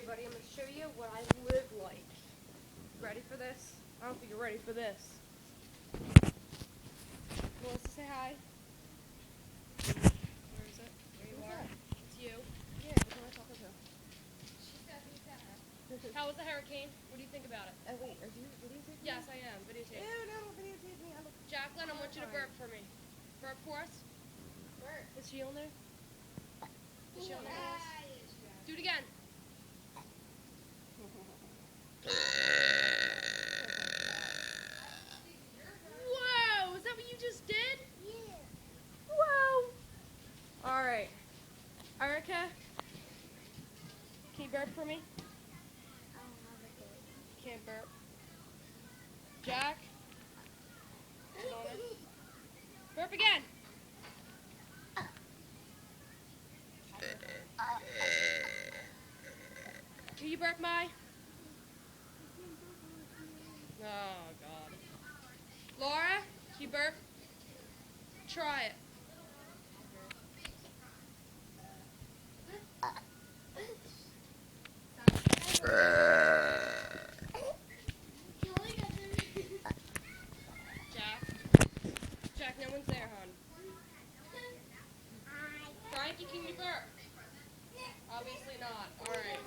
everybody, I'm going to show you what I live like. Ready for this? I don't think you're ready for this. Melissa, say hi. Where is it? There you are. It's you. Yeah, who am I talking to? How was the hurricane? What do you think about it? Oh wait, are you videotaping? Yes, I am. Videotape. Ew, no, don't videotape me. I look Jacqueline, I want you to burp for me. Burp for us. burp. Is she on there? Is she on there? Do it again. Whoa! Is that what you just did? Yeah. Whoa! Alright. Erica, can you burp for me? Can't burp. Jack? Sit on it. Burp again! Can you burp, Mai? Oh, God. Laura, can you burp? Try it. Jack, no one's there, hon. Frankie, can you burp? Obviously not. Alright.